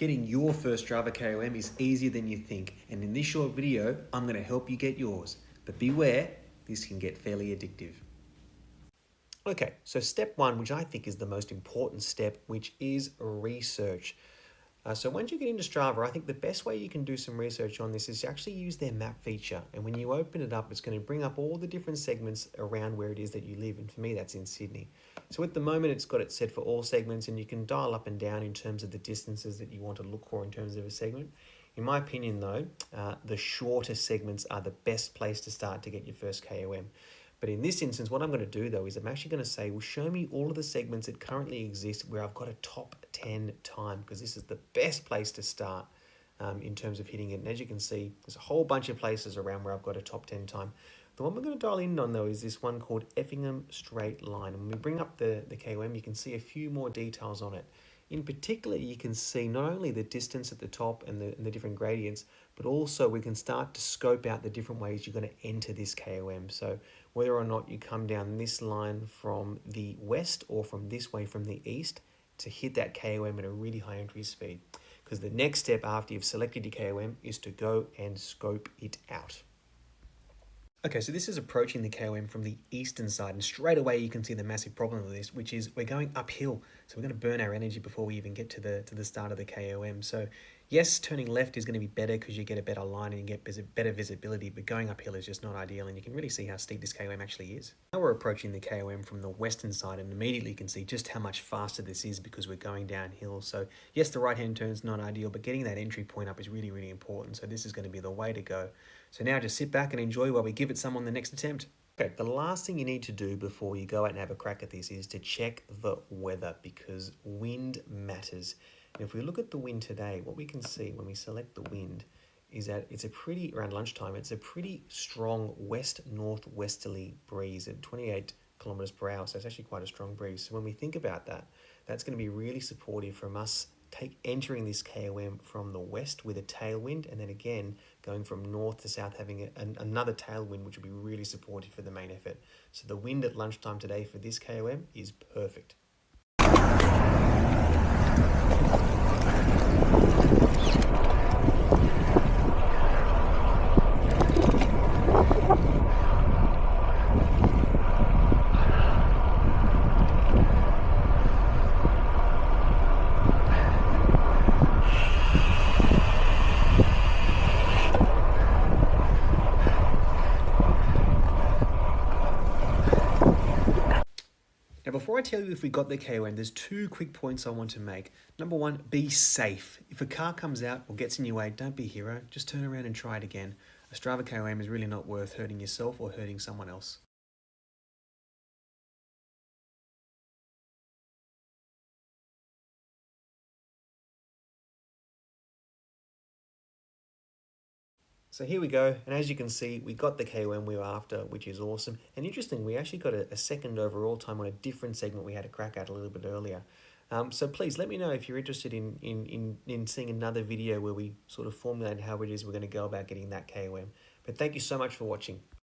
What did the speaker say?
Getting your first Strava KOM is easier than you think, and in this short video, I'm going to help you get yours. But beware, this can get fairly addictive. Okay, so step one, which I think is the most important step, which is research. So once you get into Strava, I think the best way you can do some research on this is to actually use their map feature. And when you open it up, it's going to bring up all the different segments around where it is that you live. And for me, that's in Sydney. So at the moment, it's got it set for all segments, and you can dial up and down in terms of the distances that you want to look for in terms of a segment. In my opinion, though, the shorter segments are the best place to start to get your first KOM. But in this instance, what I'm going to do though is I'm actually going to say, well, show me all of the segments that currently exist where I've got a top 10 time, because this is the best place to start in terms of hitting it. And as you can see, there's a whole bunch of places around where I've got a top 10 time. The one we're going to dial in on though is this one called Effingham Straight Line. And when we bring up the KOM, you can see a few more details on it. In particular, you can see not only the distance at the top and the different gradients, but also we can start to scope out the different ways you're going to enter this KOM. So whether or not you come down this line from the west or from this way from the east to hit that KOM at a really high entry speed. Because the next step after you've selected your KOM is to go and scope it out. Okay, so this is approaching the KOM from the eastern side, and straight away you can see the massive problem with this, which is we're going uphill. So we're going to burn our energy before we even get to the start of the KOM. So yes, turning left is going to be better because you get a better line and you get better visibility, but going uphill is just not ideal, and you can really see how steep this KOM actually is. Now we're approaching the KOM from the western side, and immediately you can see just how much faster this is because we're going downhill. So yes, the right-hand turn is not ideal, but getting that entry point up is really, really important. So this is going to be the way to go. So now just sit back and enjoy while we give it some on the next attempt. Okay, the last thing you need to do before you go out and have a crack at this is to check the weather, because wind matters. And if we look at the wind today, what we can see when we select the wind is that it's around lunchtime, it's a pretty strong west-northwesterly breeze at 28 kilometers per hour. So it's actually quite a strong breeze. So when we think about that, that's going to be really supportive from us entering this KOM from the west with a tailwind, and then again going from north to south having another tailwind, which will be really supportive for the main effort. So the wind at lunchtime today for this KOM is perfect. Now, before I tell you if we got the KOM, there's two quick points I want to make. Number one, be safe. If a car comes out or gets in your way, don't be a hero. Just turn around and try it again. A Strava KOM is really not worth hurting yourself or hurting someone else. So here we go, and as you can see, we got the KOM we were after, which is awesome. And interesting, we actually got a second overall time on a different segment we had a crack at a little bit earlier. So please let me know if you're interested in seeing another video where we sort of formulate how it is we're going to go about getting that KOM. But thank you so much for watching.